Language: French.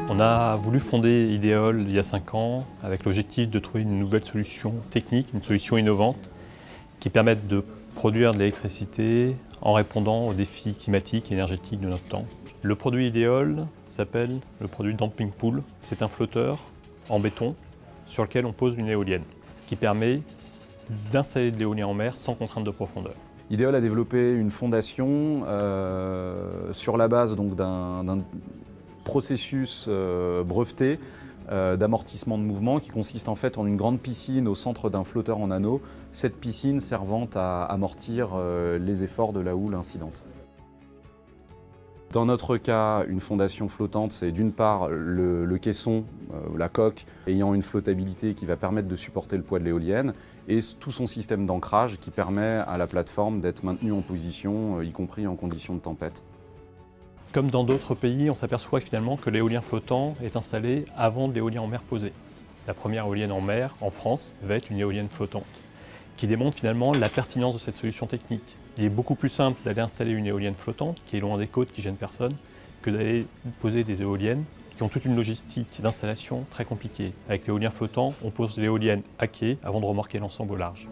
On a voulu fonder Ideol il y a 5 ans avec l'objectif de trouver une nouvelle solution technique, une solution innovante qui permette de produire de l'électricité en répondant aux défis climatiques et énergétiques de notre temps. Le produit Ideol s'appelle le produit Damping Pool. C'est un flotteur en béton sur lequel on pose une éolienne qui permet d'installer de l'éolien en mer sans contrainte de profondeur. Ideol a développé une fondation sur la base d'un processus breveté d'amortissement de mouvement qui consiste en fait en une grande piscine au centre d'un flotteur en anneau, cette piscine servant à amortir les efforts de la houle incidente. Dans notre cas, une fondation flottante, c'est d'une part le caisson, la coque, ayant une flottabilité qui va permettre de supporter le poids de l'éolienne, et tout son système d'ancrage qui permet à la plateforme d'être maintenue en position, y compris en conditions de tempête. Comme dans d'autres pays, on s'aperçoit finalement que l'éolien flottant est installé avant de l'éolien en mer posé. La première éolienne en mer, en France, va être une éolienne flottante, qui démontre finalement la pertinence de cette solution technique. Il est beaucoup plus simple d'aller installer une éolienne flottante, qui est loin des côtes, qui gêne personne, que d'aller poser des éoliennes qui ont toute une logistique d'installation très compliquée. Avec l'éolien flottant, on pose l'éolienne à quai avant de remorquer l'ensemble au large.